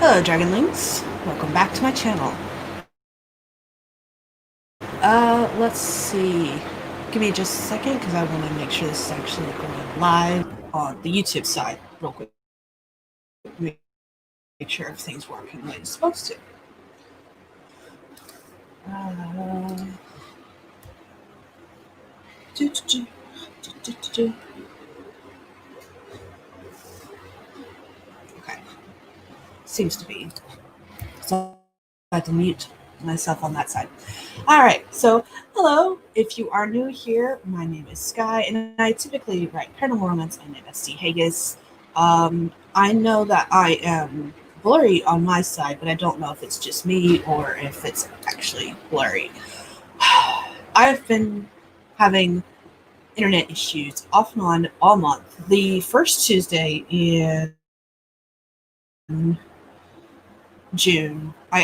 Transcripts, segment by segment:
Hello, Dragonlings. Welcome back to my channel. Let's see. Give me just a second because I want to make sure this is actually going live on the YouTube side real quick. Make sure everything's working the way it's supposed to. Okay. Seems to be. So I had to mute myself on that side. All right, so hello. If you are new here, my name is Sky, and I typically write paranormal romance and MSC Hegyes. I know that I am blurry on my side, but I don't know if it's just me or if it's actually blurry. I've been having internet issues off and on all month. The first Tuesday in June, I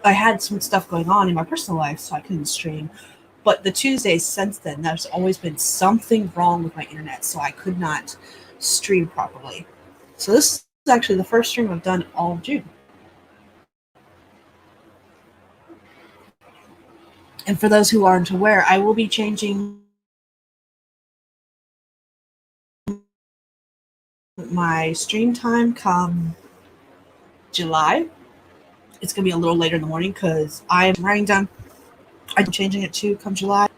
had some stuff going on in my personal life, so I couldn't stream. But the Tuesdays since then, there's always been something wrong with my internet, so I could not stream properly. So this is actually the first stream I've done all of June. And for those who aren't aware, I will be changing my stream time come July. It's going to be a little later in the morning because I'm writing down. I'm changing it to come July.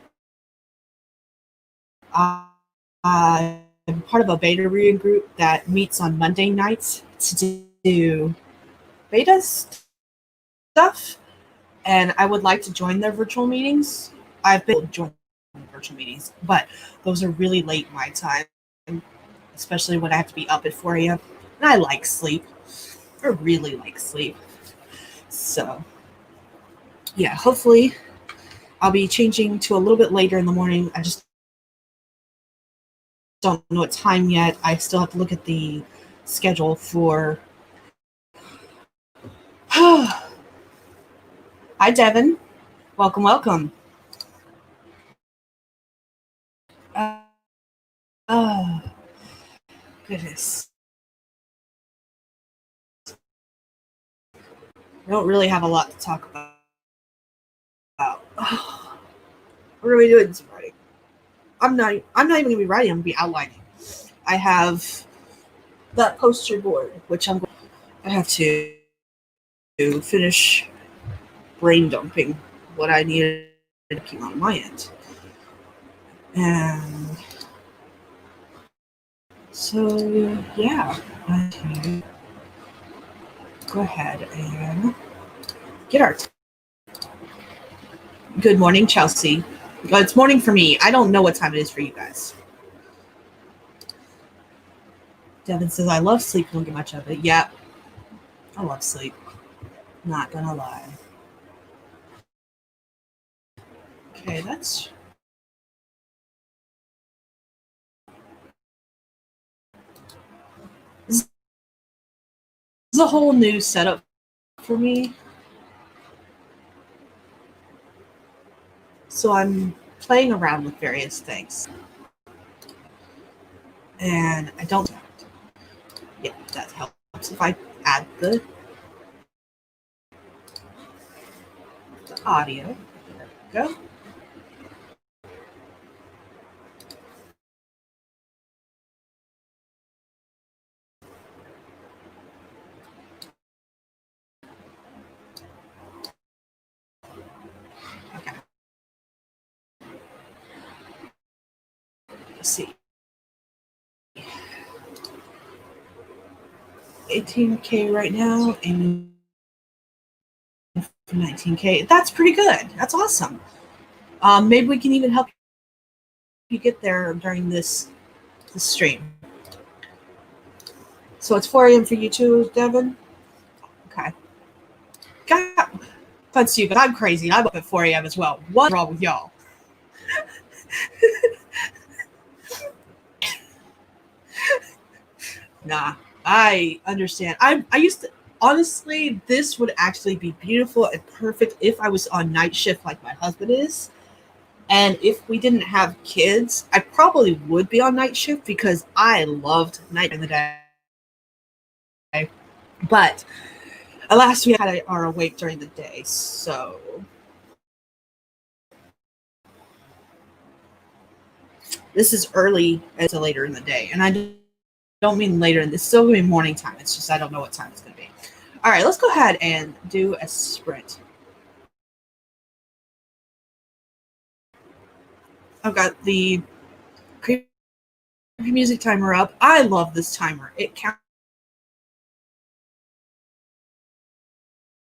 I'm part of a beta reading group that meets on Monday nights to do beta stuff, and I would like to join their virtual meetings. I've been joining virtual meetings, but those are really late my time, especially when I have to be up at 4 a.m. And I like sleep. I really like sleep. So, yeah, hopefully I'll be changing to a little bit later in the morning. I just don't know what time yet. I still have to look at the schedule for. Hi, Devin. Welcome, welcome. Oh, goodness. I don't really have a lot to talk about. Oh, what are we doing this writing? I'm not even going to be writing. I'm going to be outlining. I have that poster board, which I have to finish brain dumping what I needed to keep on my end. And so, yeah, I can go ahead and get our. Good morning, Chelsea. Well, it's morning for me. I don't know what time it is for you guys. Devin says, I love sleep. Don't get much of it. Yeah, I love sleep. Not gonna lie. Okay, that's. This is a whole new setup for me. So I'm playing around with various things. And I don't. Yeah, that helps if I add the audio. There we go. Okay. Let's see. 18K right now, and 19K. That's pretty good. That's awesome. Maybe we can even help you get there during this stream. So it's 4 a.m. for you too, Devin? Okay. God, fun to you, but I'm crazy. I'm up at 4 a.m. as well. What's wrong with y'all? Nah, I understand. I used to, honestly, this would actually be beautiful and perfect if I was on night shift like my husband is. And if we didn't have kids, I probably would be on night shift because I loved night in the day. But alas, we are awake during the day. So this is early to later in the day. And I don't mean later. It's still going to be morning time. It's just I don't know what time it's going to be. All right, let's go ahead and do a sprint. I've got the music timer up. I love this timer. It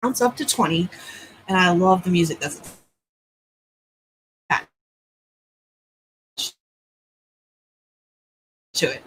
counts up to 20, and I love the music that's attached to it.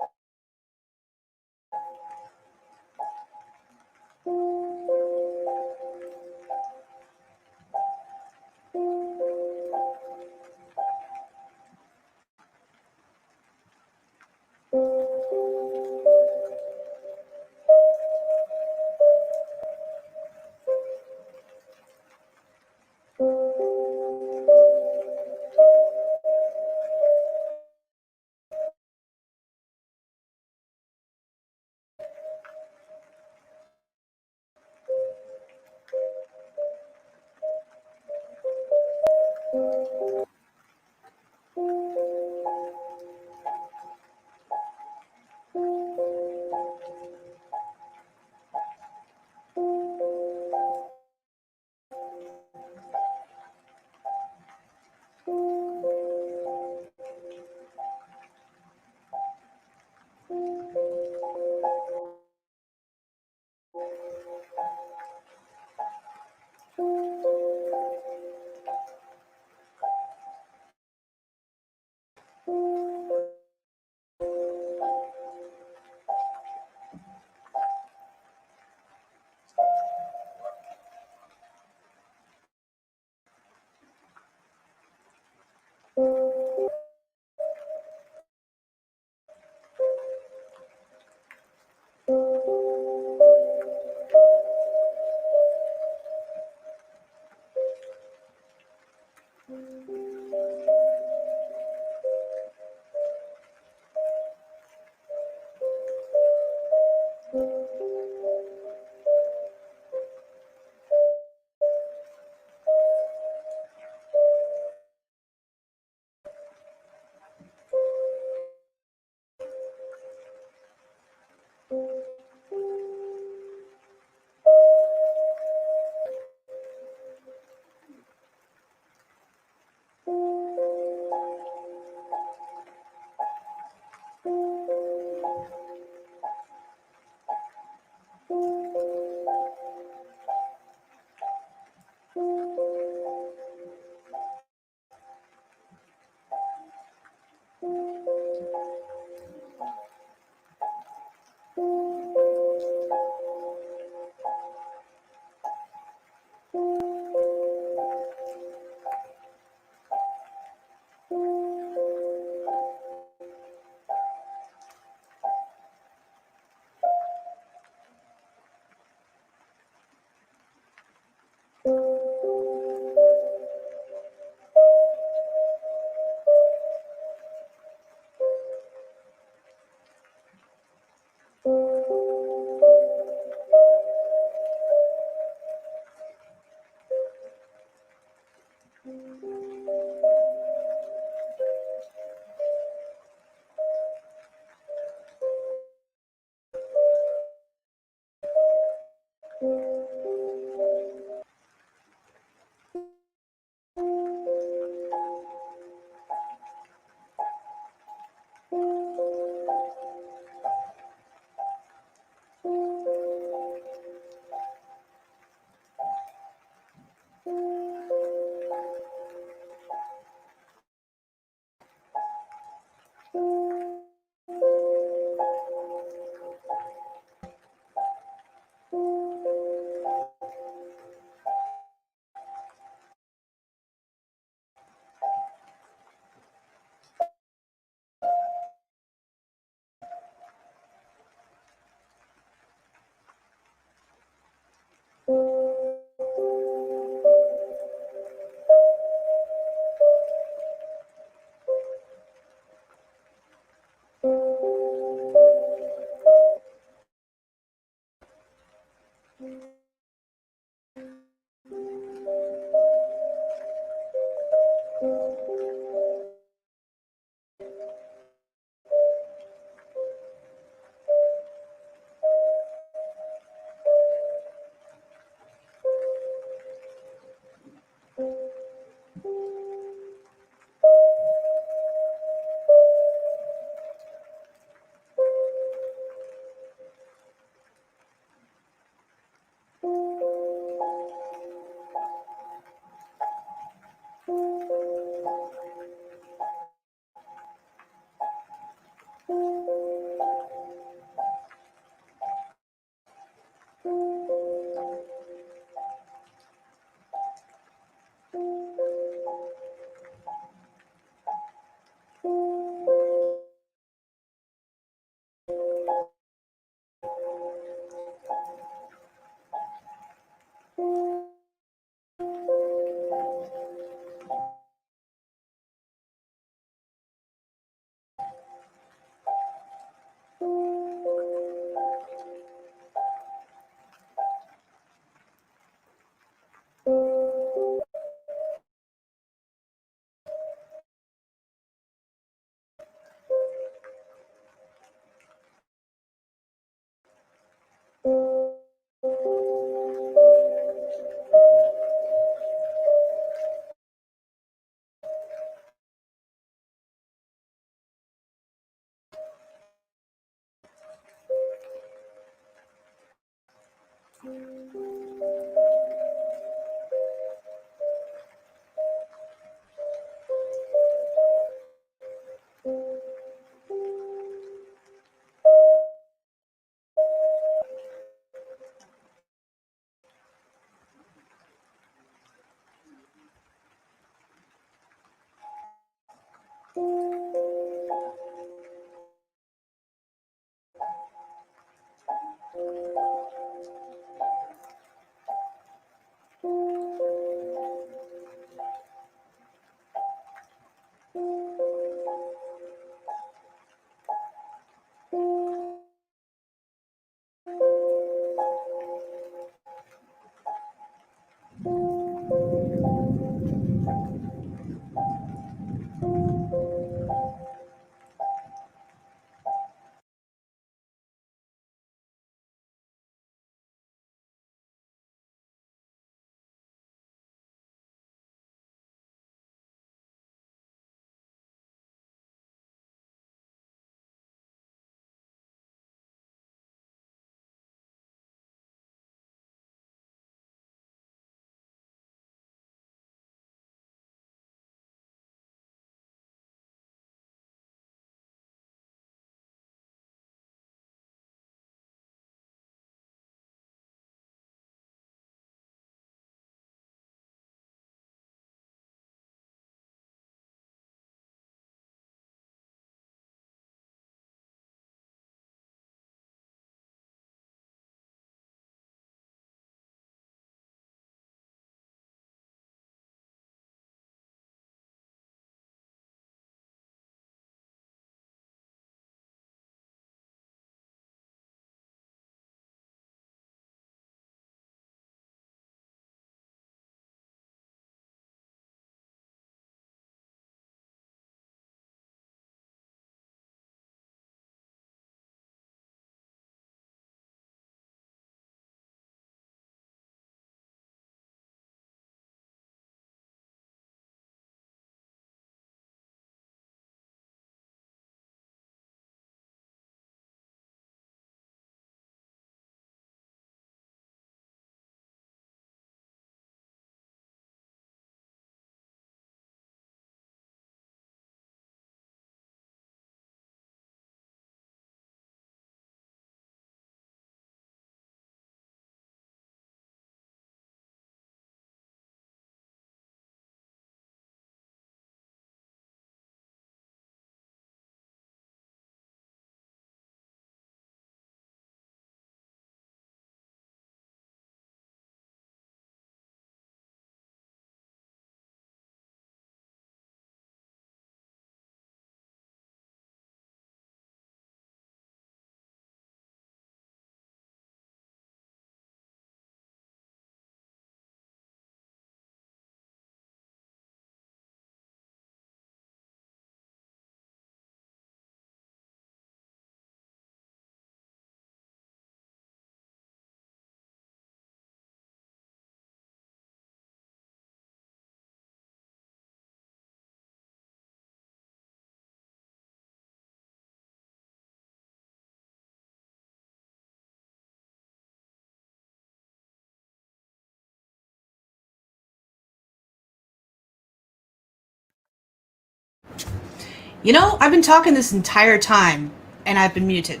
You know, I've been talking this entire time and I've been muted.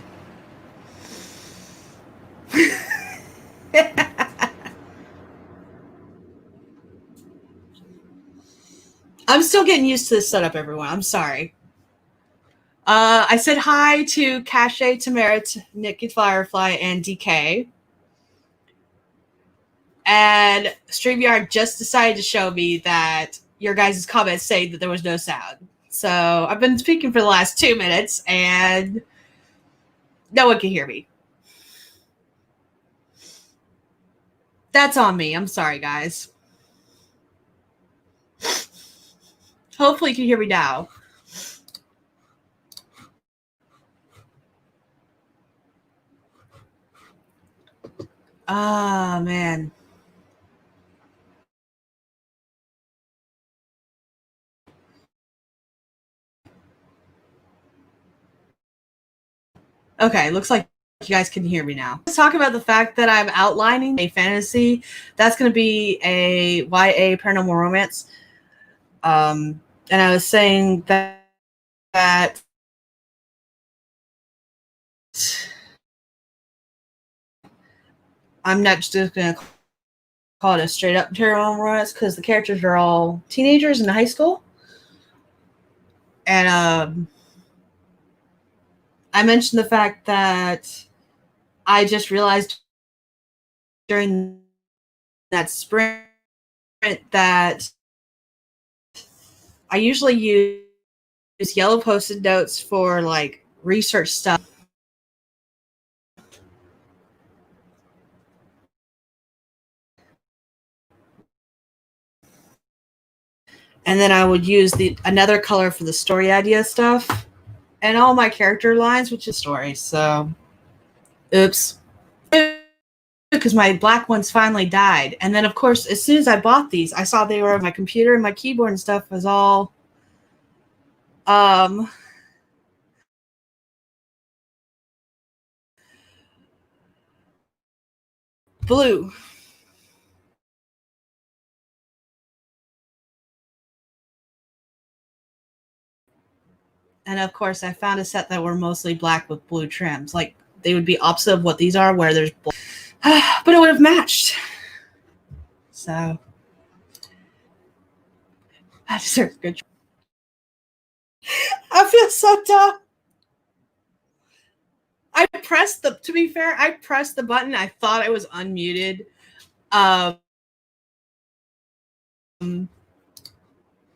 I'm still getting used to this setup, everyone. I'm sorry. I said hi to Cache, Tamara, Nikki Firefly, and DK. And StreamYard just decided to show me that your guys' comments say that there was no sound. So I've been speaking for the last 2 minutes, and no one can hear me. That's on me. I'm sorry, guys. Hopefully you can hear me now. Ah, man. Okay, looks like you guys can hear me now. Let's talk about the fact that I'm outlining a fantasy. That's going to be a YA paranormal romance. And I was saying that I'm not just going to call it a straight up paranormal romance because the characters are all teenagers in high school. And I mentioned the fact that I just realized during that sprint that I usually use yellow post-it notes for like research stuff. And then I would use another color for the story idea stuff and all my character lines, which is stories. So, oops. Because my black ones finally died. And then, of course, as soon as I bought these, I saw they were on my computer and my keyboard and stuff was all blue. And of course, I found a set that were mostly black with blue trims. Like they would be opposite of what these are, where there's black. But it would have matched. So I deserve good. I feel so dumb. To be fair, I pressed the button. I thought I was unmuted.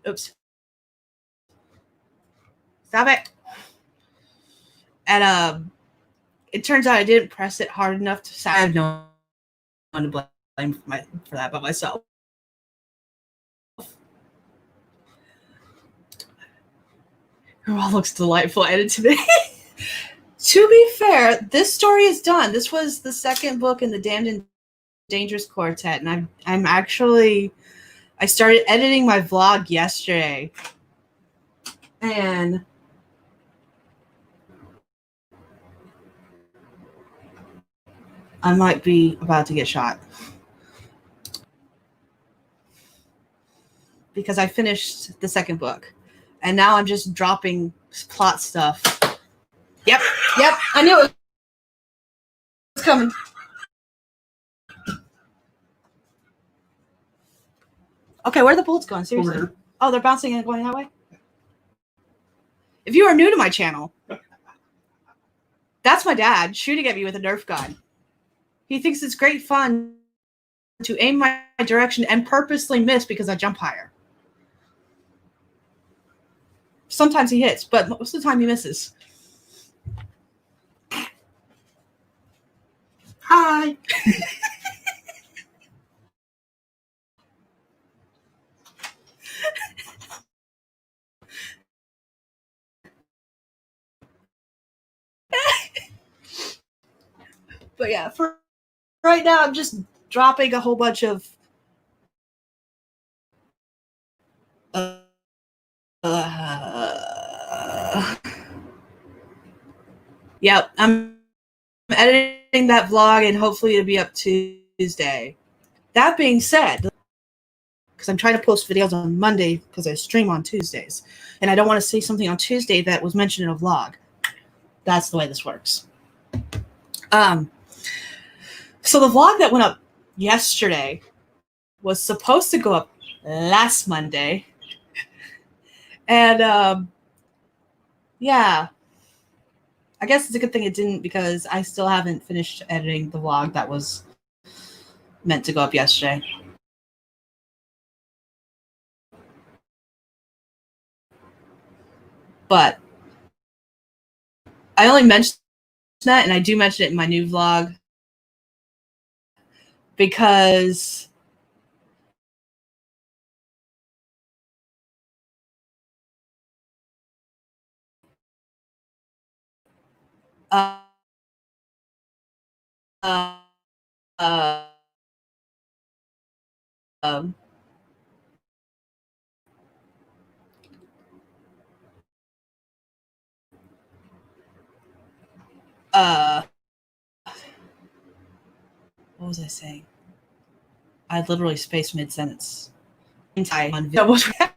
Oops. Stop it. And it turns out I didn't press it hard enough to. I have no one to blame for that but myself. Her wall looks delightful added to me. To be fair, this story is done. This was the second book in the Damned and Dangerous Quartet, and I started editing my vlog yesterday, and I might be about to get shot because I finished the second book, and now I'm just dropping plot stuff. Yep, I knew it was coming. Okay, where are the bullets going? Seriously. Oh, they're bouncing and going that way? If you are new to my channel, that's my dad shooting at me with a Nerf gun. He thinks it's great fun to aim my direction and purposely miss because I jump higher. Sometimes he hits, but most of the time he misses. Hi. But yeah, for right now, I'm just dropping a whole bunch of yep, I'm editing that vlog and hopefully it'll be up Tuesday. That being said, because I'm trying to post videos on Monday because I stream on Tuesdays, and I don't want to say something on Tuesday that was mentioned in a vlog. That's the way this works. So the vlog that went up yesterday was supposed to go up last Monday. And yeah, I guess it's a good thing it didn't because I still haven't finished editing the vlog that was meant to go up yesterday. But I only mentioned that, and I do mention it in my new vlog, because uh, uh, uh, um, uh, what was I saying? I literally spaced mid-sentence. Double track.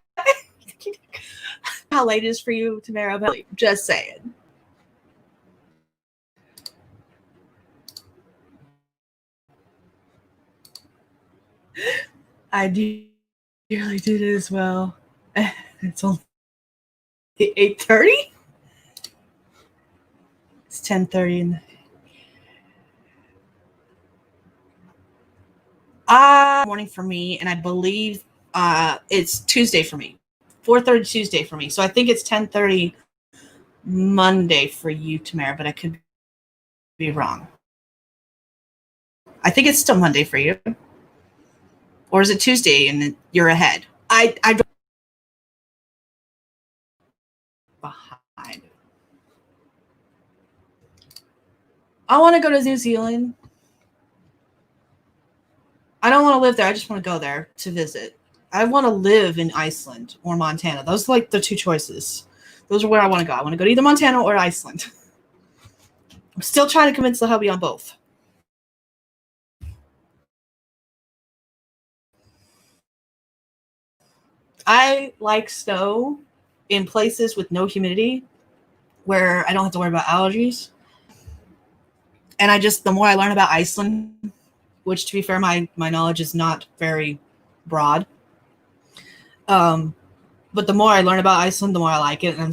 How late it is for you, Tamara? But just saying. I nearly did it as well. It's only 8:30. It's 10:30 in the morning for me, and I believe it's Tuesday for me. 4:30 Tuesday for me. So I think it's 10:30 Monday for you, Tamara, but I could be wrong. I think it's still Monday for you. Or is it Tuesday and you're ahead? I behind. I want to go to New Zealand. I don't want to live there. I just want to go there to visit. I want to live in Iceland or Montana. Those are like the two choices. Those are where I want to go. I want to go to either Montana or Iceland. I'm still trying to convince the hubby on both. I like snow in places with no humidity where I don't have to worry about allergies. And the more I learn about Iceland, which to be fair, my knowledge is not very broad. But the more I learn about Iceland, the more I like it. And I'm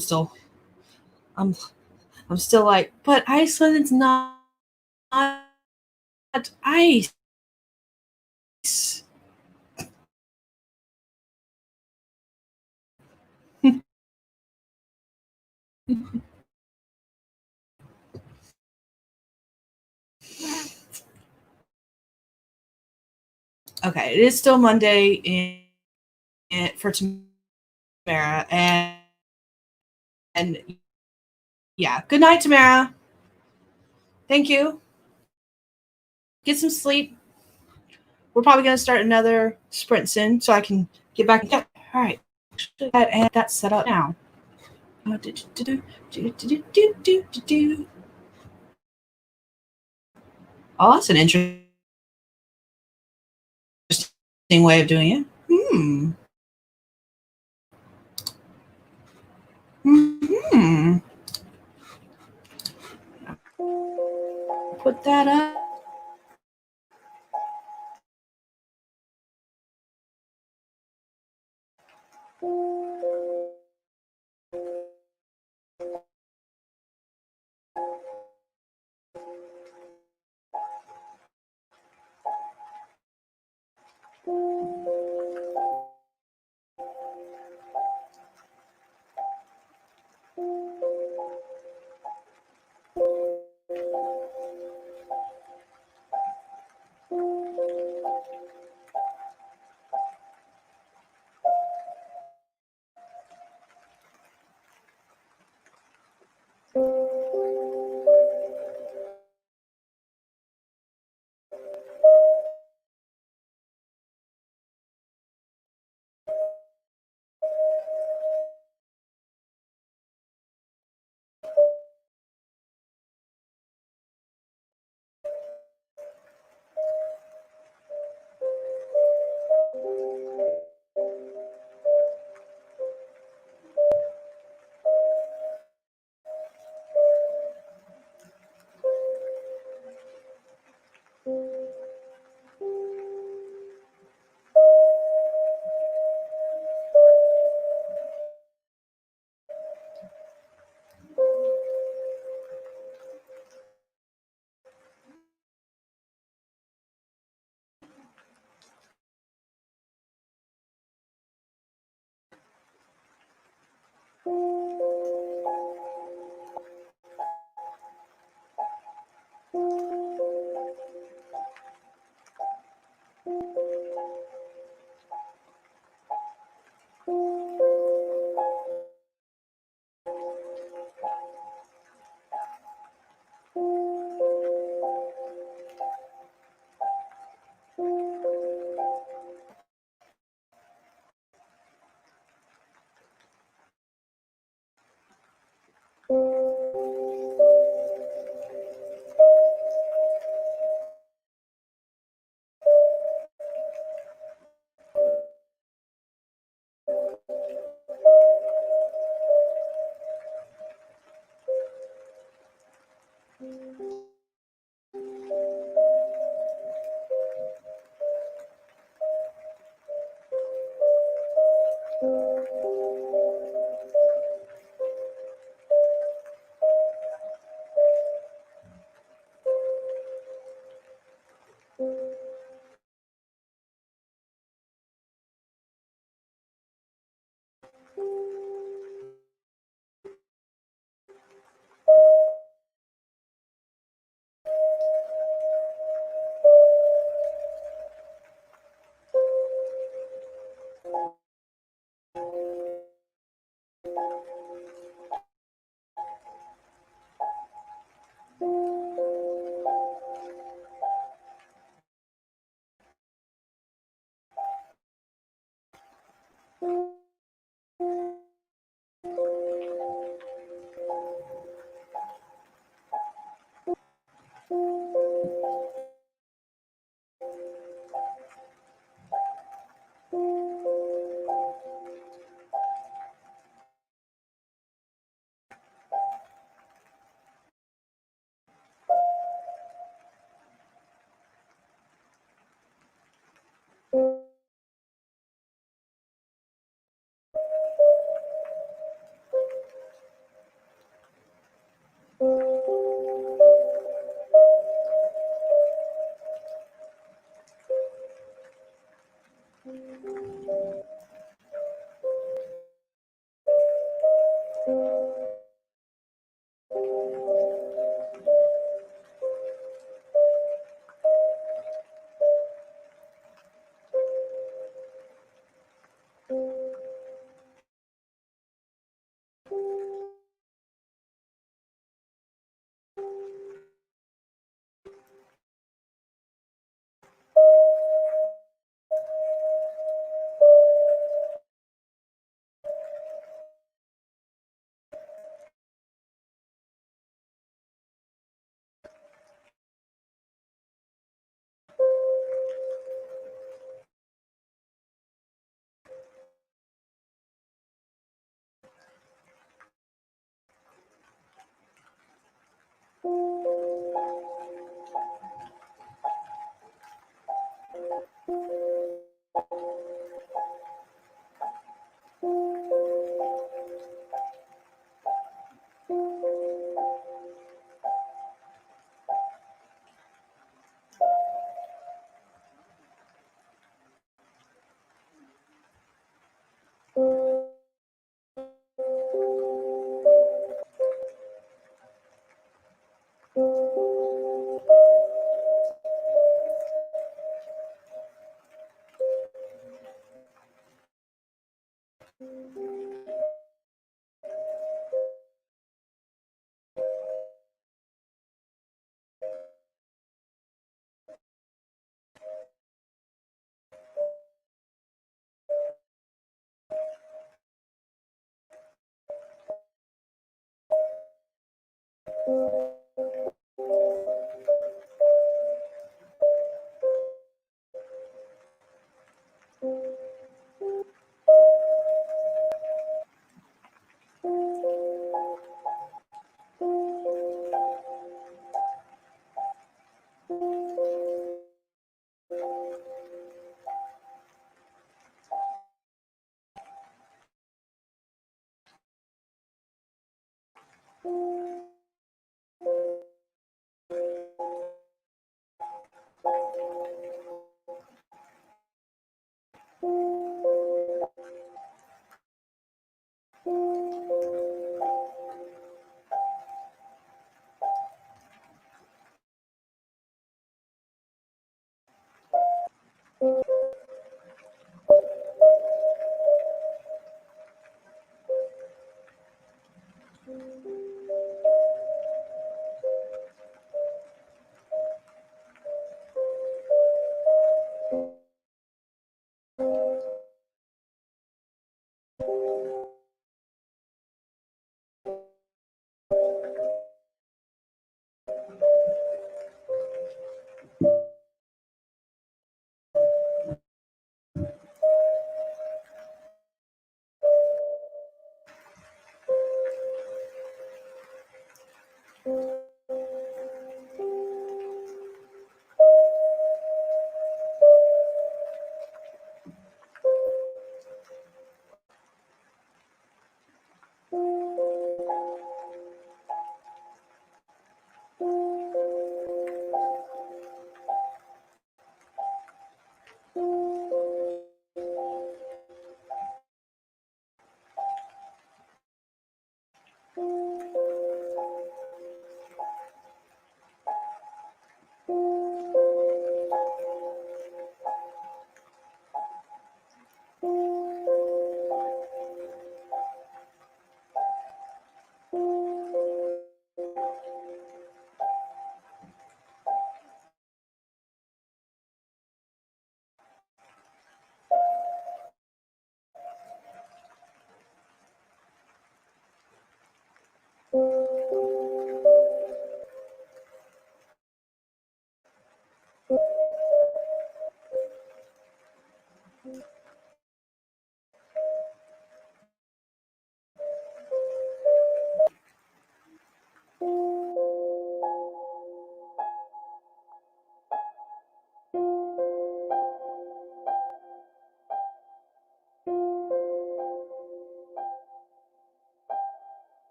still like, but Iceland is not ice. Okay, it is still Monday for Tamara, and yeah, good night, Tamara. Thank you. Get some sleep. We're probably gonna start another sprint soon, so I can get back. Yeah, all right, and that's set up now. Oh, that's an interesting way of doing it. Hmm. Put that up.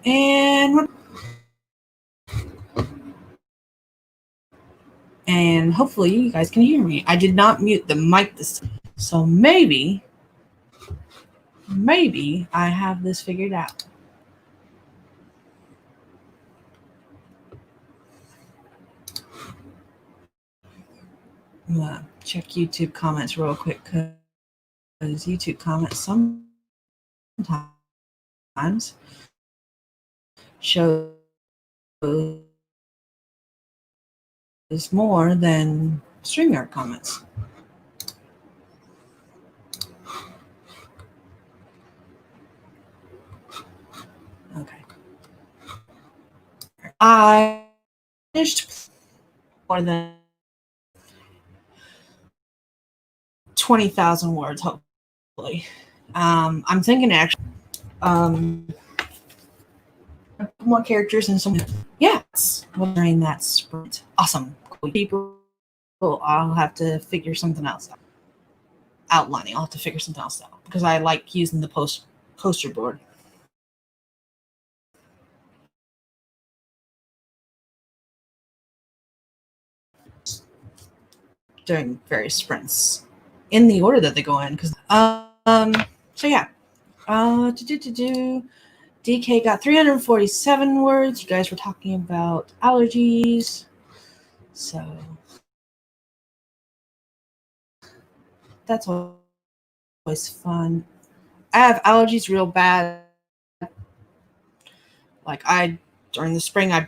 And hopefully you guys can hear me. I did not mute the mic this time. So maybe I have this figured out. I'm gonna check YouTube comments real quick because YouTube comments sometimes show is more than StreamYard comments. Okay. I finished more than 20,000 words, hopefully. I'm thinking actually more characters and some. Yes, during that sprint. Awesome. Cool. People, I'll have to figure something else out. Outlining, I'll have to figure something else out because I like using the poster board. During various sprints in the order that they go in. Because so yeah, DK got 347 words. You guys were talking about allergies, so that's always fun. I have allergies real bad. Like during the spring, I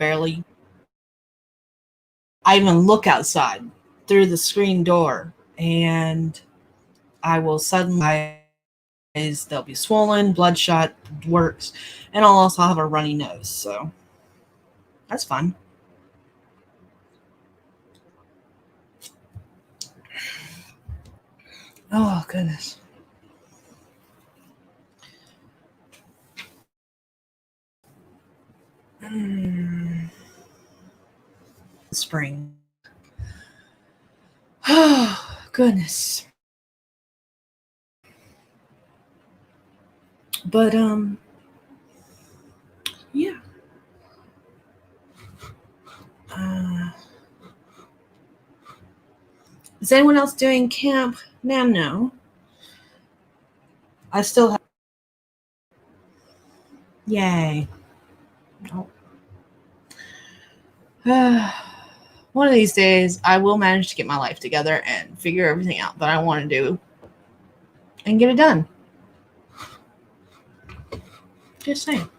even look outside through the screen door, and I will suddenly they'll be swollen, bloodshot, works, and I'll also have a runny nose. So that's fun. Oh goodness. Spring. Oh goodness. But yeah. Is anyone else doing Camp Namno? I still have. Yay. Oh. One of these days, I will manage to get my life together and figure everything out that I want to do and get it done. Just saying.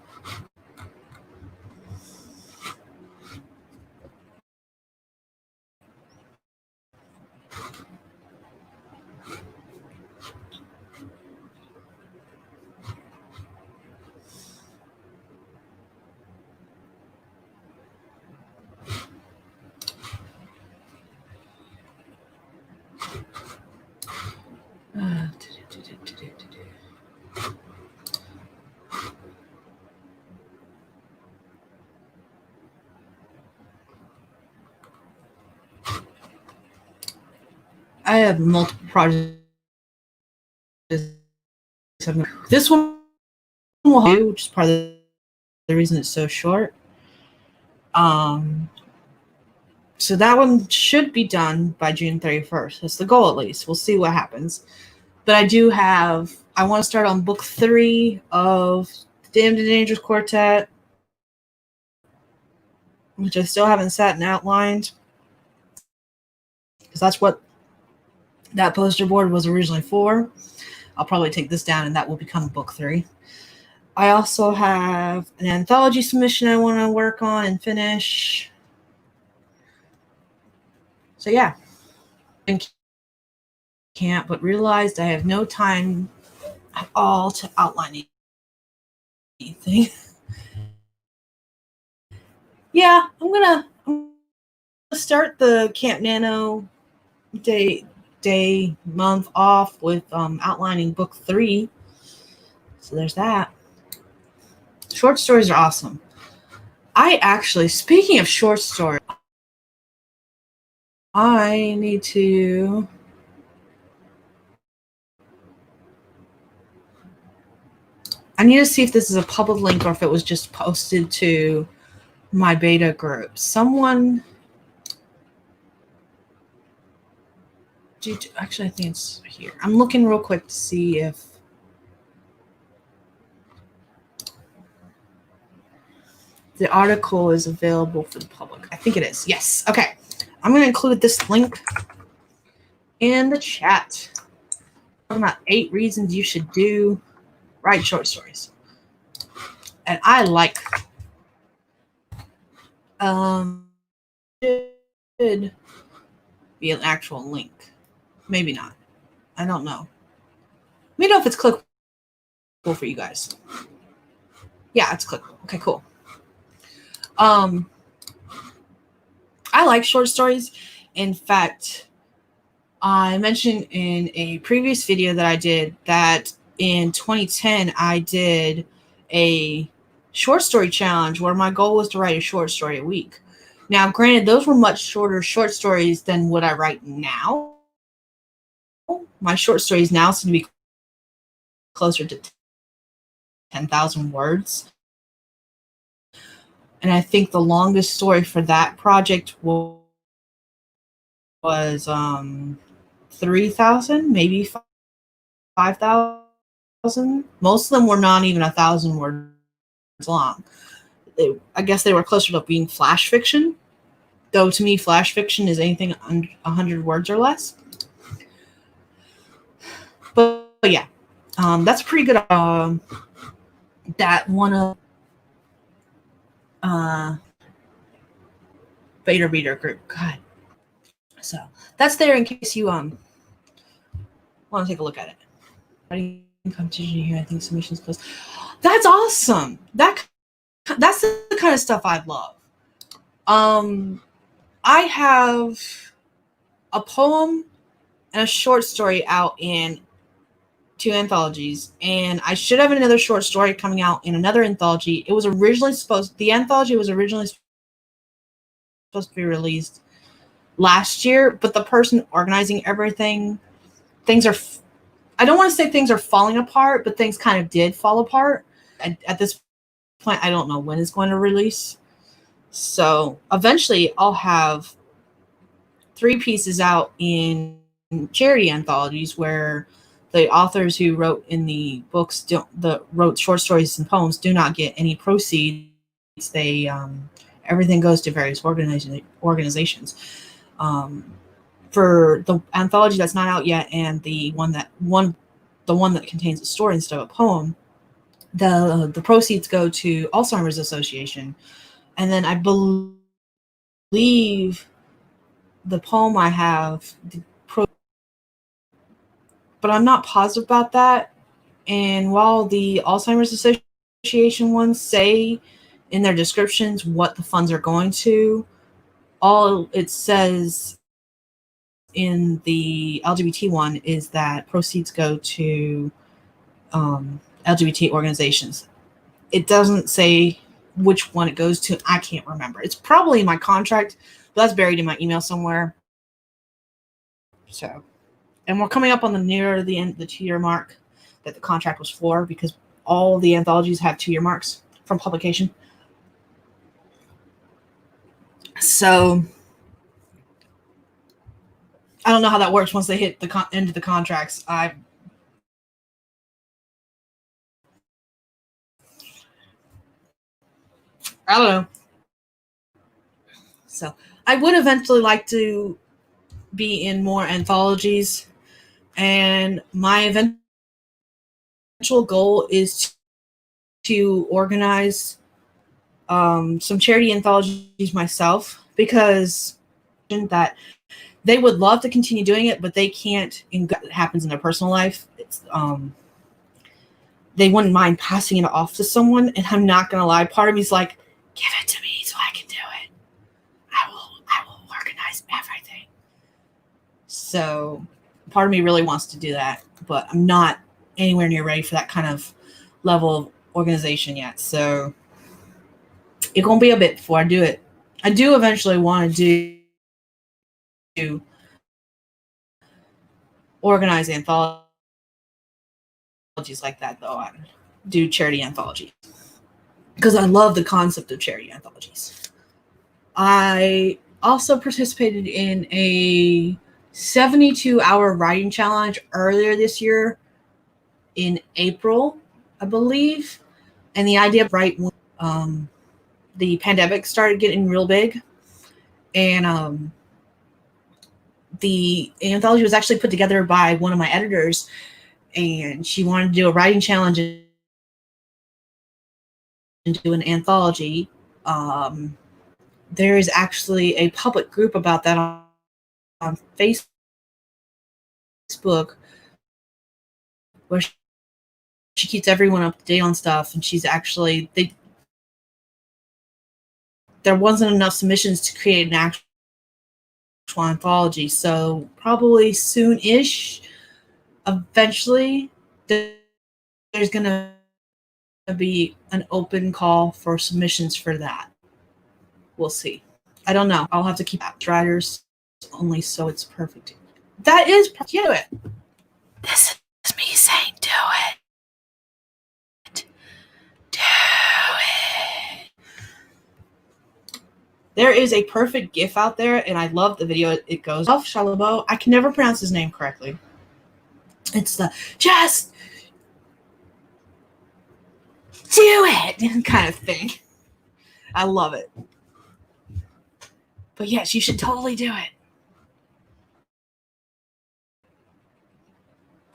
I have multiple projects. This one will do, which is part of the reason it's so short. So that one should be done by June 31st. That's the goal, at least. We'll see what happens. But I want to start on book 3 of Damned and Dangerous Quartet, which I still haven't sat and outlined, because that's what that poster board was originally for. I'll probably take this down and that will become book 3. I also have an anthology submission I want to work on and finish. So yeah, can't, but realized I have no time at all to outline anything. Yeah, I'm gonna start the Camp Nano day month off with outlining book 3. So there's that. Short stories are awesome. I actually, speaking of short stories, I need to I need to see if this is a public link or if it was just posted to my beta group. Someone, actually, I think it's here. I'm looking real quick to see if the article is available for the public. I think it is. Yes. Okay. I'm going to include this link in the chat. Talking about 8 reasons you should write short stories. And I like should be an actual link. Maybe not. I don't know. Let me know if it's clickable for you guys. Yeah, it's clickable. Okay, cool. I like short stories. In fact, I mentioned in a previous video that I did that in 2010 I did a short story challenge where my goal was to write a short story a week. Now, granted, those were much shorter short stories than what I write now. My short stories now seem to be closer to 10,000 words. And I think the longest story for that project was 3,000, maybe 5,000. Most of them were not even 1,000 words long. I guess they were closer to being flash fiction, though to me, flash fiction is anything under 100 words or less. But yeah, that's pretty good. That one of beta reader group. God. So that's there in case you want to take a look at it. Writing competition here. I think submissions close. That's awesome. That's the kind of stuff I love. I have a poem and a short story out in 2 anthologies, and I should have another short story coming out in another anthology. The anthology was originally supposed to be released last year, but the person organizing everything, I don't want to say things are falling apart, but things kind of did fall apart. At this point, I don't know when it's going to release. So eventually I'll have 3 pieces out in charity anthologies where the authors who wrote in the books wrote short stories and poems do not get any proceeds. They everything goes to various organizations. For the anthology that's not out yet, and the one that contains a story instead of a poem, the proceeds go to Alzheimer's Association. And then I believe the poem I have, but I'm not positive about that. And while the Alzheimer's Association ones say in their descriptions what the funds are going to, all it says in the LGBT one is that proceeds go to LGBT organizations. It doesn't say which one it goes to. I can't remember. It's probably in my contract, but that's buried in my email somewhere. So, and we're coming up on near the end of the 2-year mark that the contract was for, because all the anthologies have 2-year marks from publication. So I don't know how that works once they hit the end of the contracts. I don't know. So I would eventually like to be in more anthologies, and my eventual goal is to organize some charity anthologies myself, because that they would love to continue doing it, but they can't. It happens in their personal life. It's they wouldn't mind passing it off to someone, and I'm not gonna lie. Part of me is like, give it to me so I can do it. I will organize everything. So part of me really wants to do that, but I'm not anywhere near ready for that kind of level of organization yet. So it's gonna be a bit before I do it. I do eventually want to do organize anthologies like that, though. do charity anthologies because I love the concept of charity anthologies. I also participated in a 72-hour writing challenge earlier this year in April, I believe. And the idea of right when the pandemic started getting real big. And the anthology was actually put together by one of my editors, and she wanted to do a writing challenge and do an anthology. There is actually a public group about that on Facebook where she keeps everyone up to date on stuff, and she's actually there wasn't enough submissions to create an actual anthology, so probably soon-ish, eventually, there's going to be an open call for submissions for that. We'll see. I don't know. I'll have to keep writers only so it's perfect. That is do it. This is me saying do it. Do it. There is a perfect GIF out there, and I love the video. It goes off Shalabo. I can never pronounce his name correctly. It's the just do it kind of thing. I love it. But yes, you should totally do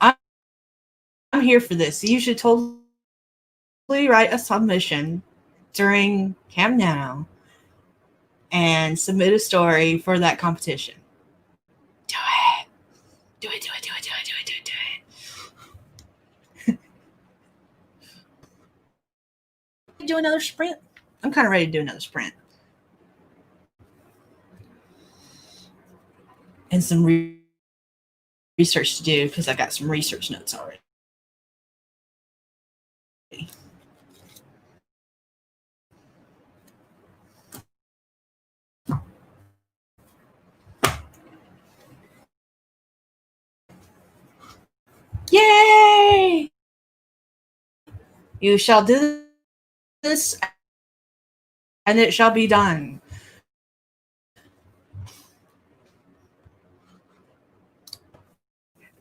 it. I'm here for this. You should totally write a submission during Camp Nano and submit a story for that competition. Do it. Do it, do it, do it, do it, do it, do it, do it. Do another sprint? I'm kind of ready to do another sprint. And some research to do because I got some research notes already. Yay! You shall do this, and it shall be done.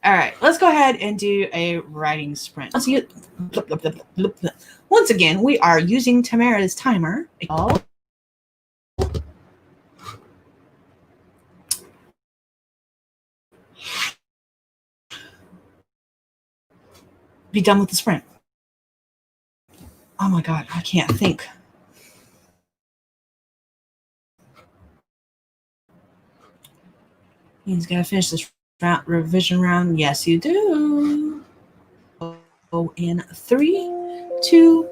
All right, let's go ahead and do a writing sprint. Once again, we are using Tamara's timer. Be done with the sprint. Oh my God, I can't think. He's got to finish this revision round. Yes, you do. Go in 3, 2.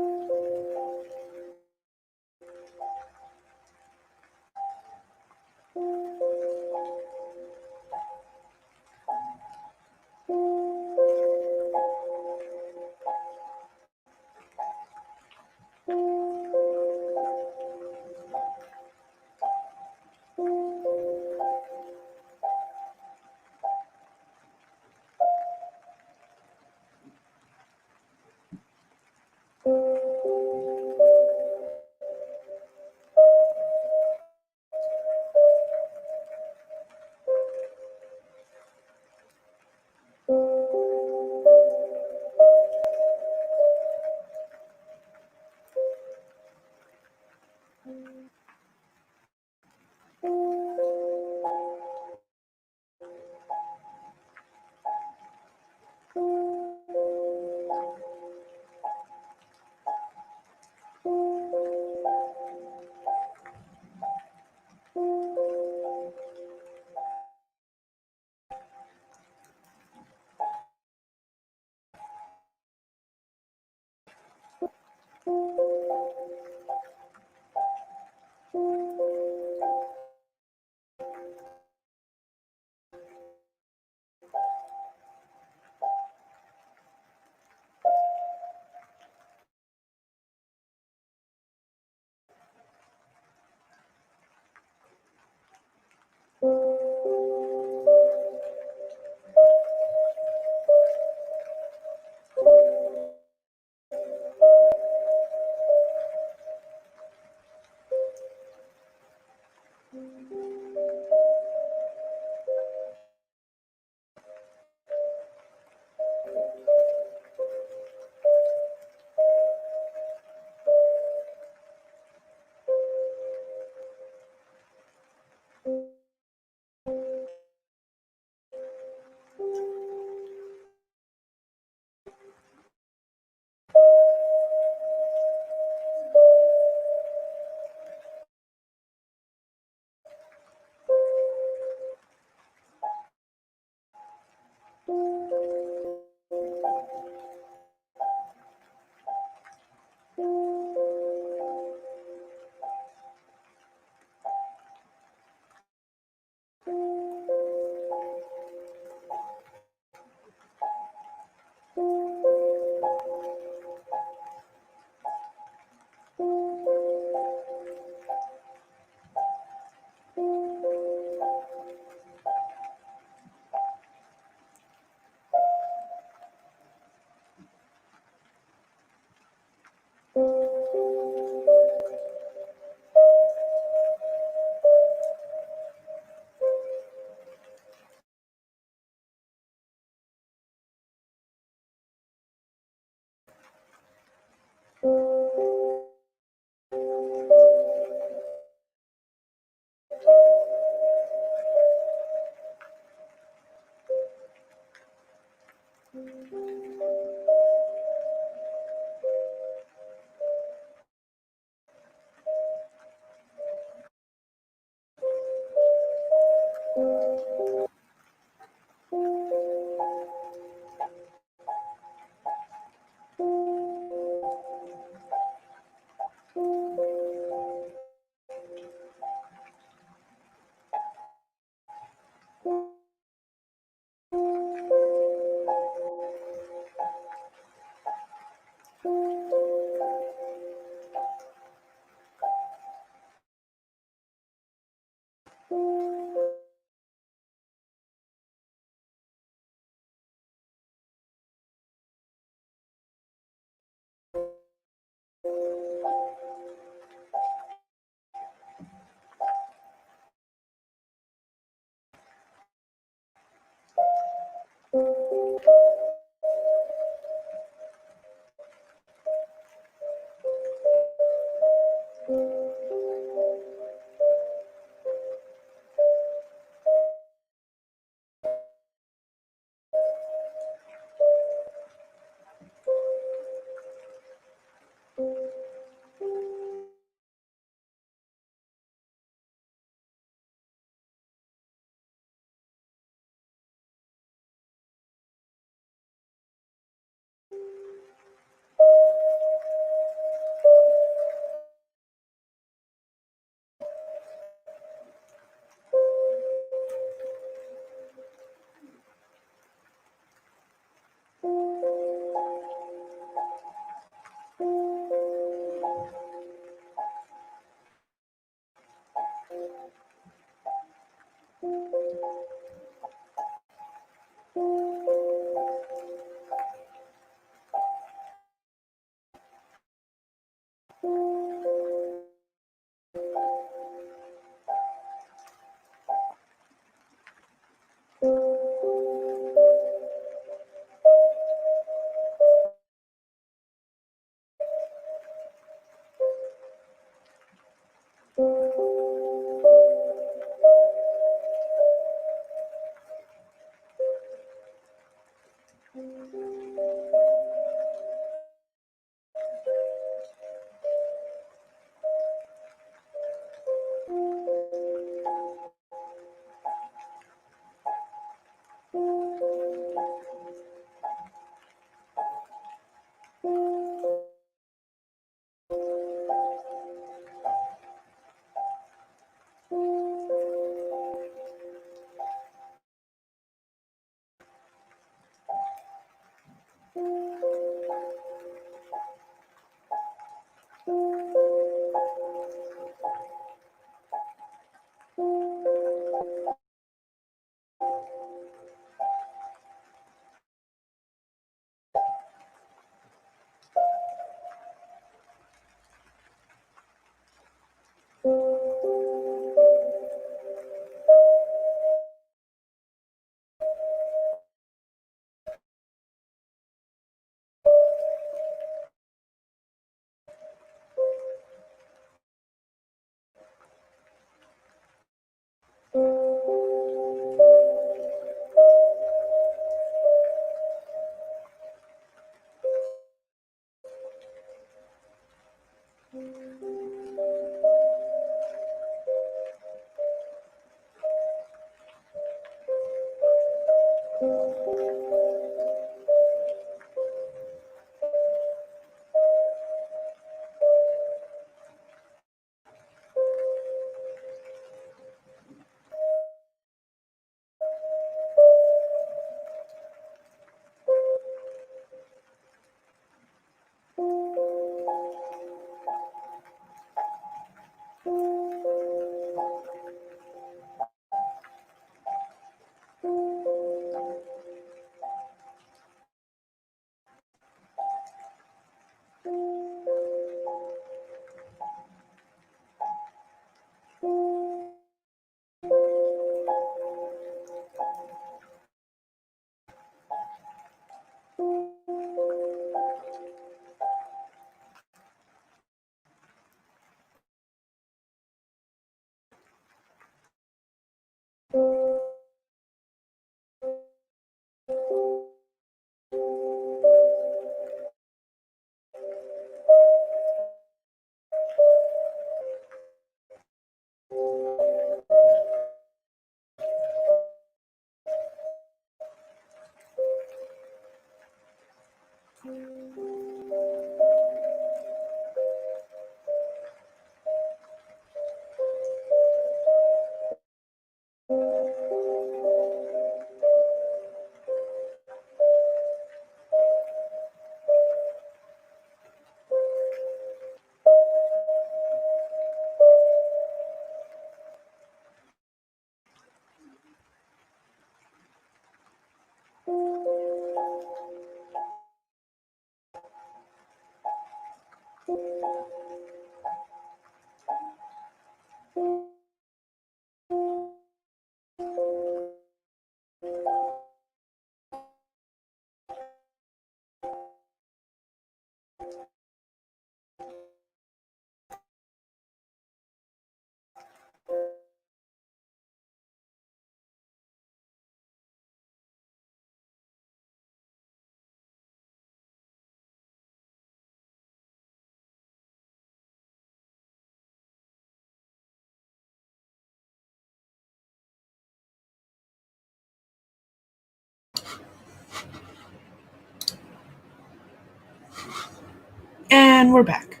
And we're back.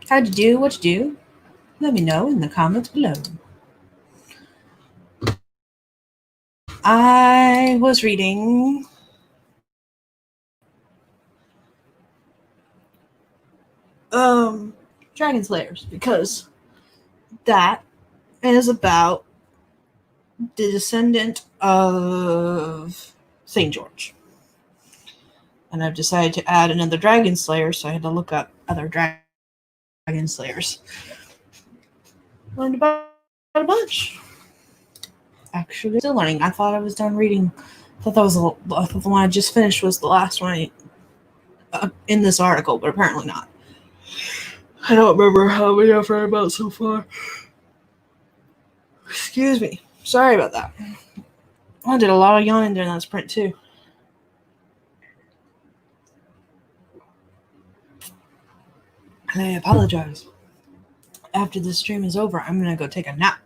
How'd you do? What you do? Let me know in the comments below. I was reading Dragon Slayers because that is about the descendant of St. George. And I've decided to add another Dragon Slayer, so I had to look up other Dragon Slayers. Learned about a bunch. Actually, still learning. I thought I was done reading. I thought the one I just finished was the last one in this article, but apparently not. I don't remember how many I've read about so far. Excuse me. Sorry about that. I did a lot of yawning during that sprint too. And I apologize. After this stream is over, I'm gonna go take a nap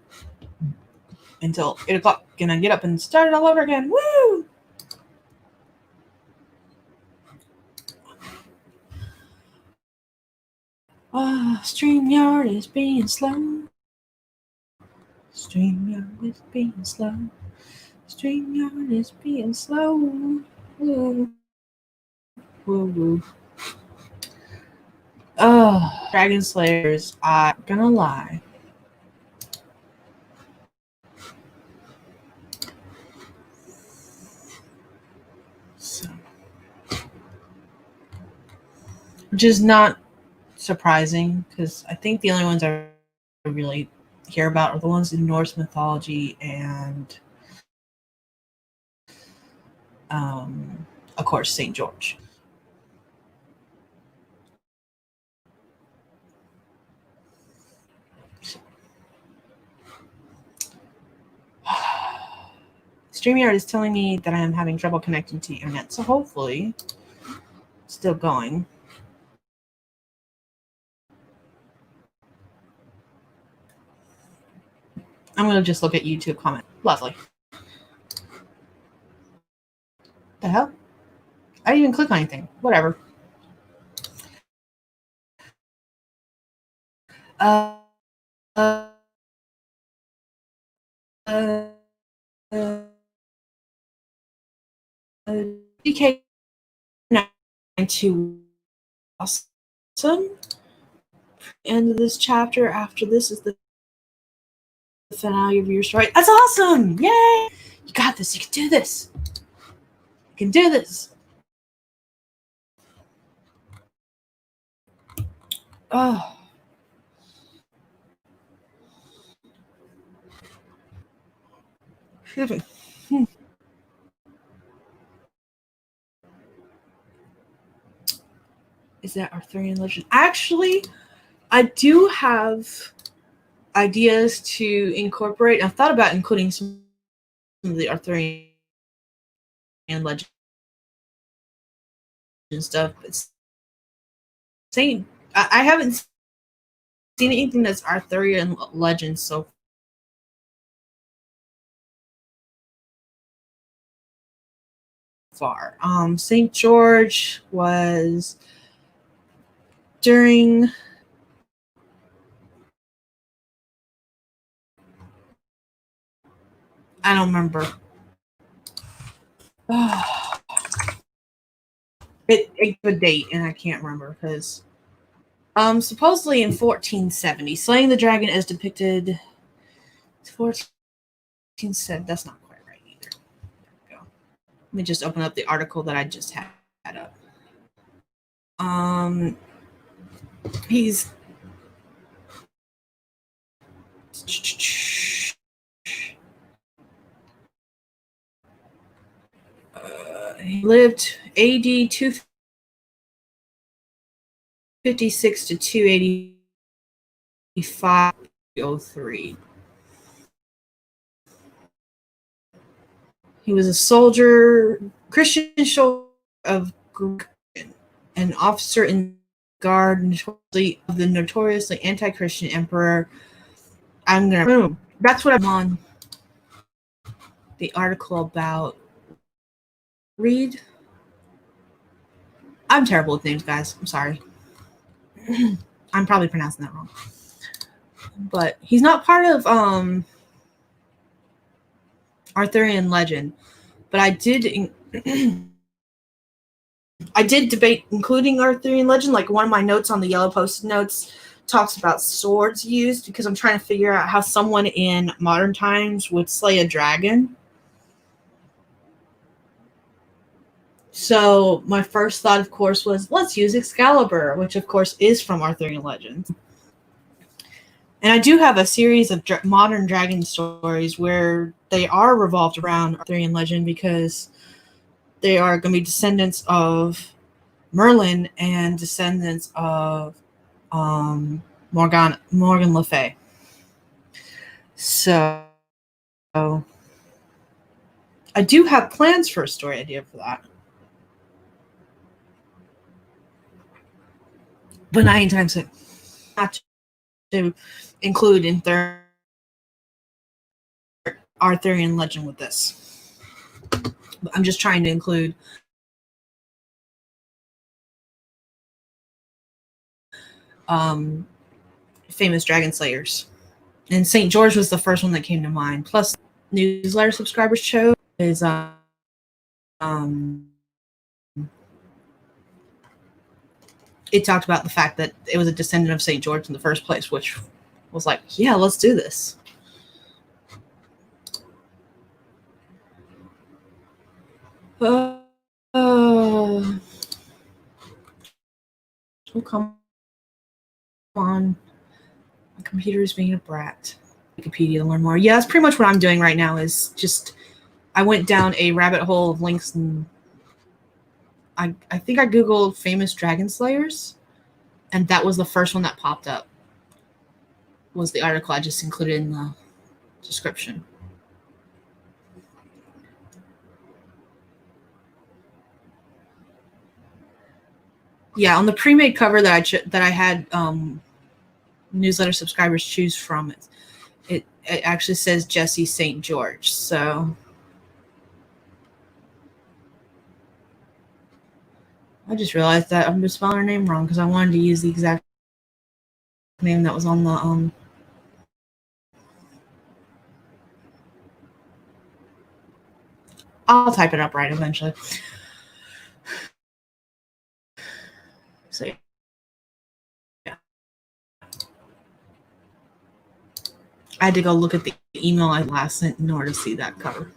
until 8 o'clock. And I get up and start it all over again. Woo! StreamYard is being slow. StreamYard is being slow. StreamYard is being slow. Woo. Woo woo. Dragon Slayers, I'm gonna lie. So, which is not surprising because I think the only ones I really hear about are the ones in Norse mythology and, of course, St. George. StreamYard is telling me that I am having trouble connecting to the internet, so hopefully it's still going. I'm going to just look at YouTube comment. Lovely. The hell? I didn't even click on anything. Whatever. DK 92 awesome. End of this chapter. After this is the finale of your story. That's awesome! Yay! You got this. You can do this. You can do this. Oh. Excuse me. Is that Arthurian legend? Actually, I do have ideas to incorporate. I've thought about including some of the Arthurian legend stuff. It's saying I haven't seen anything that's Arthurian legend so far. St. George was during I don't remember. It's a date and I can't remember because supposedly in 1470, slaying the dragon as depicted. 1470. That's not quite right either. There we go. Let me just open up the article that I just had up. He's he lived AD 256 to 285. 03. He was a soldier, Christian soldier of an officer in guard of the notoriously anti-Christian emperor. That's what I'm on the article about. Read. I'm terrible with names, guys. I'm sorry. I'm probably pronouncing that wrong. But he's not part of Arthurian legend. But I did I did debate including Arthurian legend. Like one of my notes on the yellow post-it notes talks about swords used because I'm trying to figure out how someone in modern times would slay a dragon. So my first thought, of course, was let's use Excalibur, which of course is from Arthurian legends. And I do have a series of modern dragon stories where they are revolved around Arthurian legend because they are going to be descendants of Merlin and descendants of Morgan Le Fay. So I do have plans for a story idea for that. But not anytime soon. Not to include in Arthurian legend with this. I'm just trying to include famous dragon slayers. And St. George was the first one that came to mind. Plus, newsletter subscribers chose is it talked about the fact that it was a descendant of St. George in the first place, which was like, yeah, let's do this. Oh, come on. My computer is being a brat. Wikipedia to learn more. Yeah, that's pretty much what I'm doing right now is just I went down a rabbit hole of links and I think I Googled famous dragon slayers and that was the first one that popped up. Was the article I just included in the description. Yeah, on the pre-made cover that I had newsletter subscribers choose from, it actually says Jesse St. George. So I just realized that I'm just spelling her name wrong because I wanted to use the exact name that was on the I'll type it up right eventually. So yeah. I had to go look at the email I last sent in order to see that cover.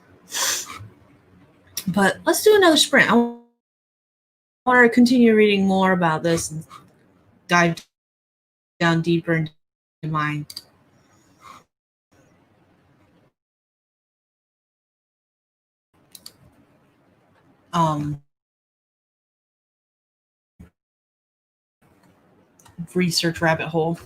But let's do another sprint. I want to continue reading more about this and dive down deeper into my research rabbit hole.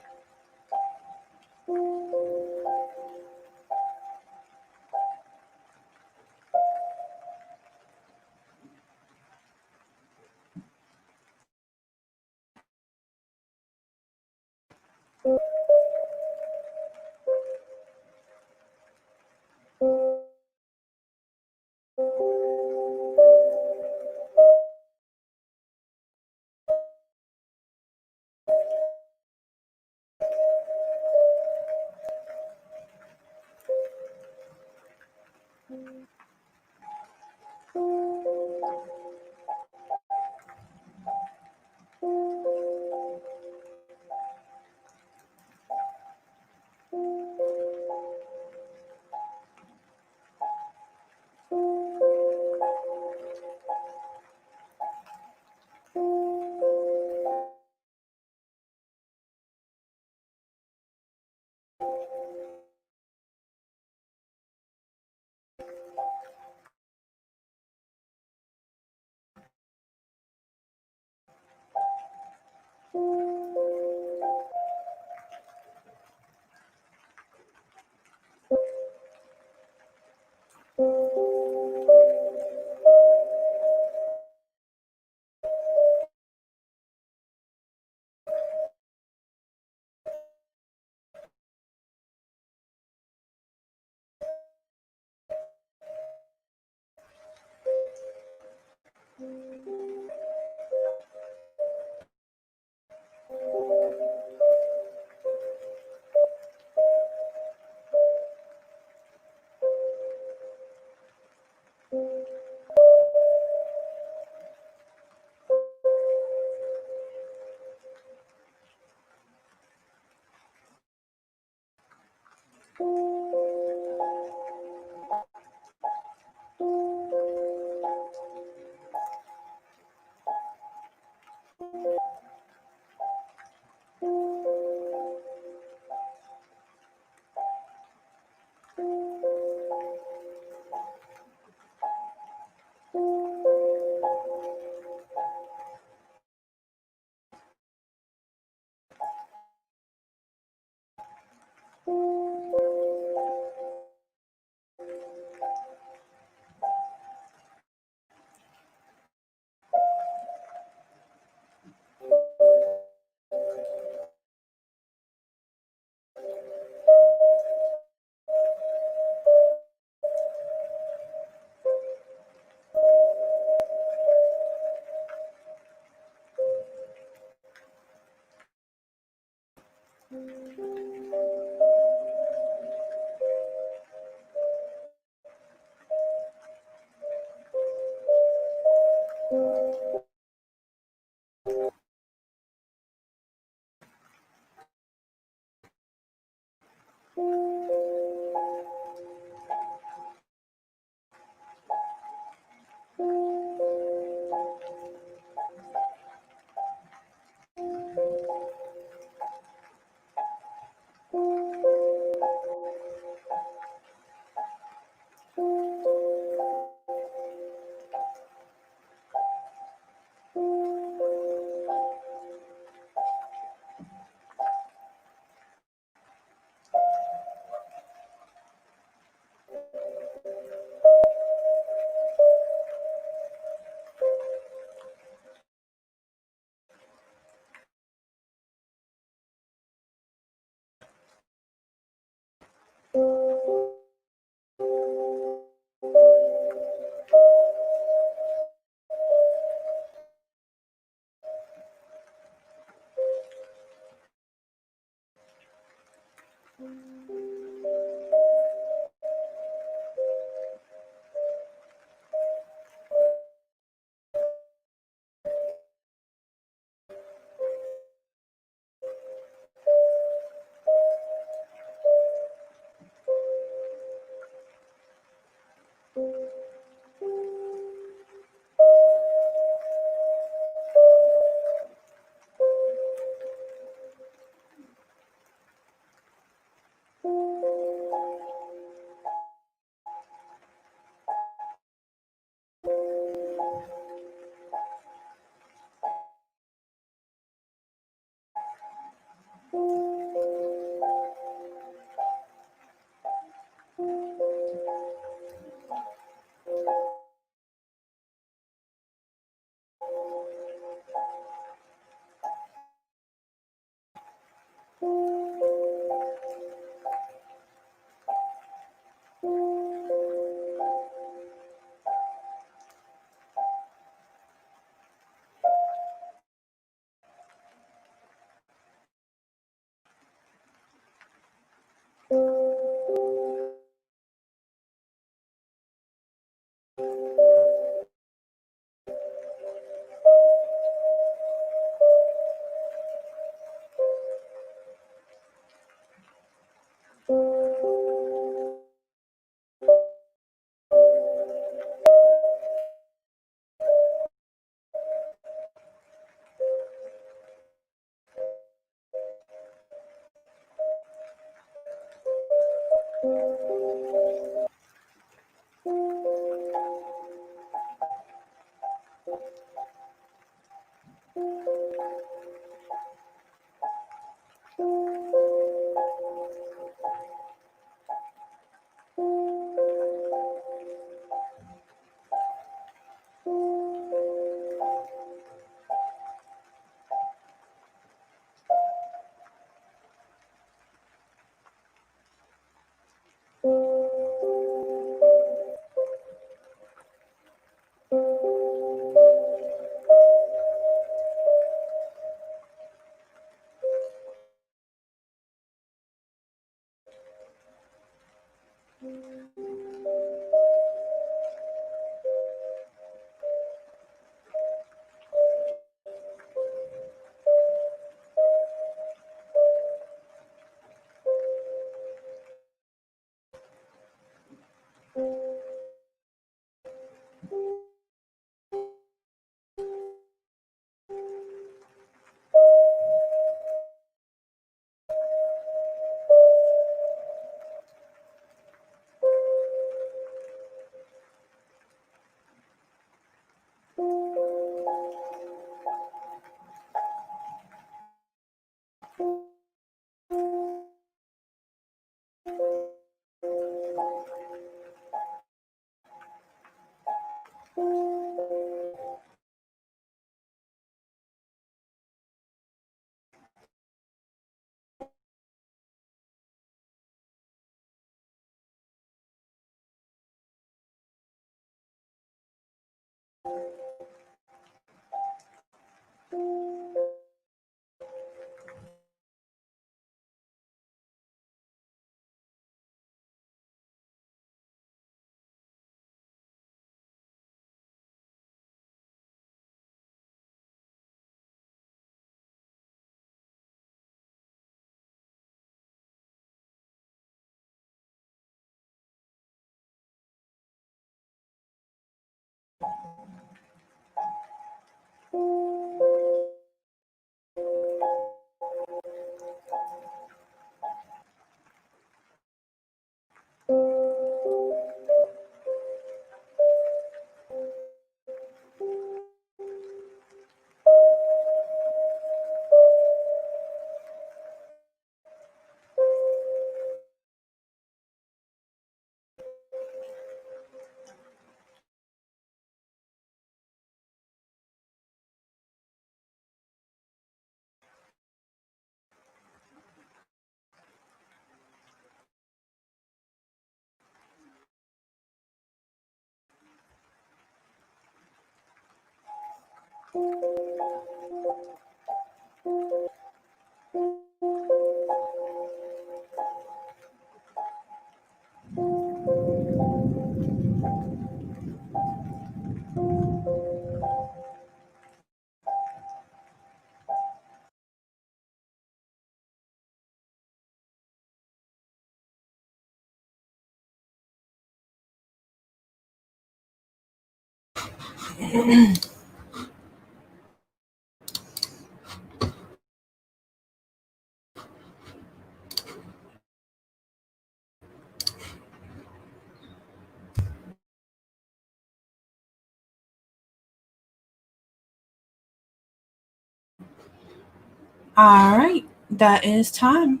All right, that is time.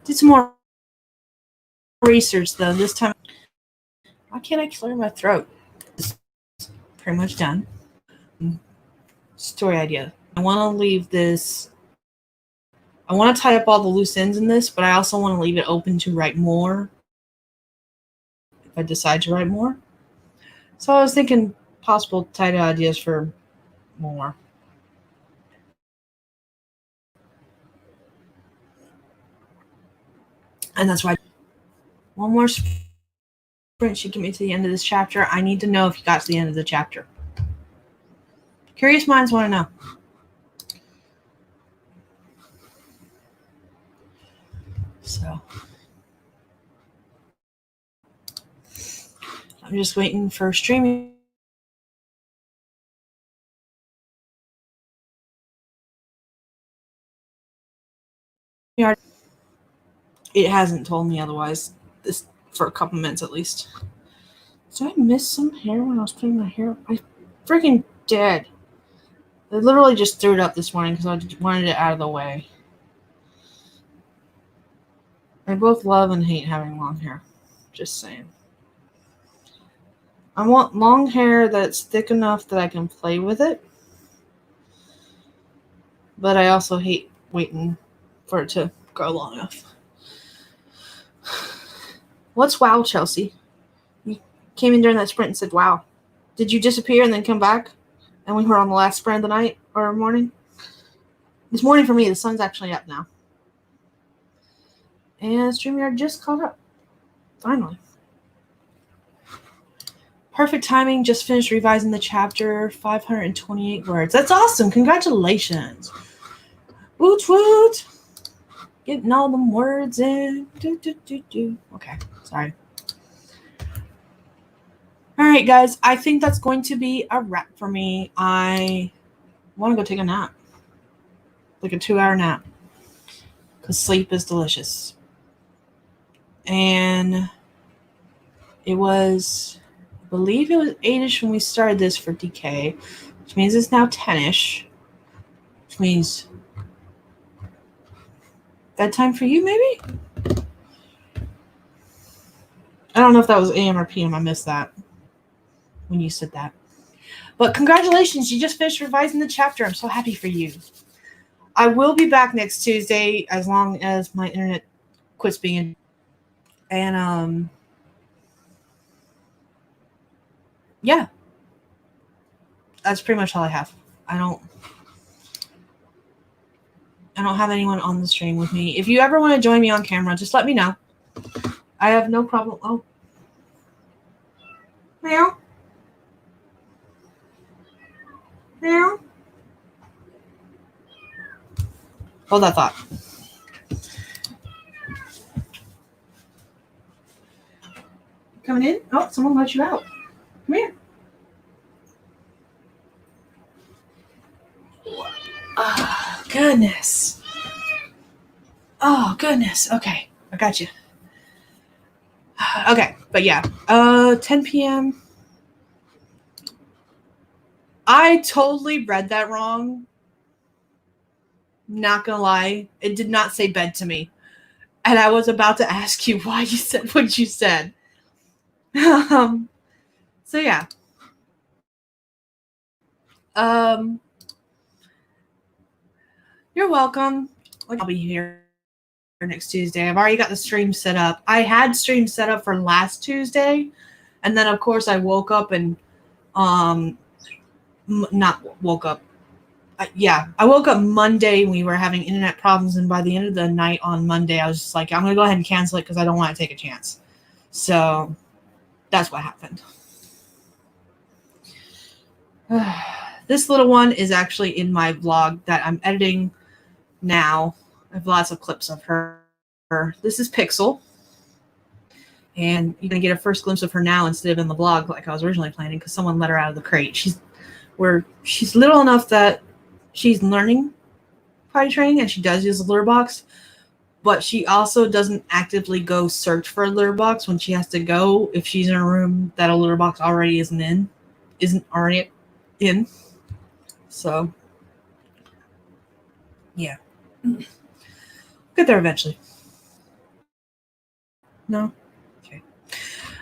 Did some more research though. This time, why can't I clear my throat? It's pretty much done. Story idea. I want to leave this. I want to tie up all the loose ends in this, but I also want to leave it open to write more if I decide to write more. So I was thinking possible title ideas for more. And that's why one more sprint should get me to the end of this chapter. I need to know if you got to the end of the chapter. Curious minds want to know. So I'm just waiting for streaming. It hasn't told me otherwise. This for a couple minutes at least. Did I miss some hair when I was putting my hair? I freaking did. I literally just threw it up this morning because I wanted it out of the way. I both love and hate having long hair. Just saying. I want long hair that's thick enough that I can play with it. But I also hate waiting for it to grow long enough. What's wow, Chelsea? You came in during that sprint and said, wow. Did you disappear and then come back? And we were on the last sprint of the night or morning? It's morning for me. The sun's actually up now. And StreamYard just caught up. Finally. Perfect timing. Just finished revising the chapter. 528 words. That's awesome. Congratulations. Woot woot. Getting all them words in. Okay. Sorry. All right, guys. I think that's going to be a wrap for me. I want to go take a nap. Like a 2-hour nap. Because sleep is delicious. And it was, I believe it was 8-ish when we started this for DK, which means it's now 10-ish, which means bedtime for you, maybe? I don't know if that was AM or PM. I missed that when you said that. But congratulations, you just finished revising the chapter. I'm so happy for you. I will be back next Tuesday as long as my internet quits being, and yeah, that's pretty much all I have. I don't have anyone on the stream with me. If you ever want to join me on camera, just let me know. I have no problem. Oh, meow, meow. Hold that thought. Coming in? Oh, someone let you out. Come here. Oh, goodness. Oh, goodness. Okay, I got you. Okay, but yeah, 10 p.m. I totally read that wrong. Not gonna lie, it did not say bed to me. And I was about to ask you why you said what you said. So yeah. You're welcome. I'll be here next Tuesday. I've already got the stream set up. I had stream set up for last Tuesday, and then of course I woke up and not woke up. I woke up Monday and we were having internet problems, and by the end of the night on Monday, I was just like, I'm gonna go ahead and cancel it because I don't want to take a chance. So that's what happened. This little one is actually in my vlog that I'm editing now. I have lots of clips of her. This is Pixel. And you're going to get a first glimpse of her now instead of in the vlog like I was originally planning because someone let her out of the crate. She's little enough that she's learning potty training and she does use a litter box, but she also doesn't actively go search for a litter box when she has to go if she's in a room that a litter box already isn't already in. So, yeah. Get there eventually. No? Okay.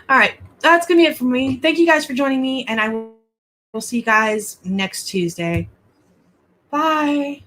All right. That's going to be it for me. Thank you guys for joining me, and I will see you guys next Tuesday. Bye.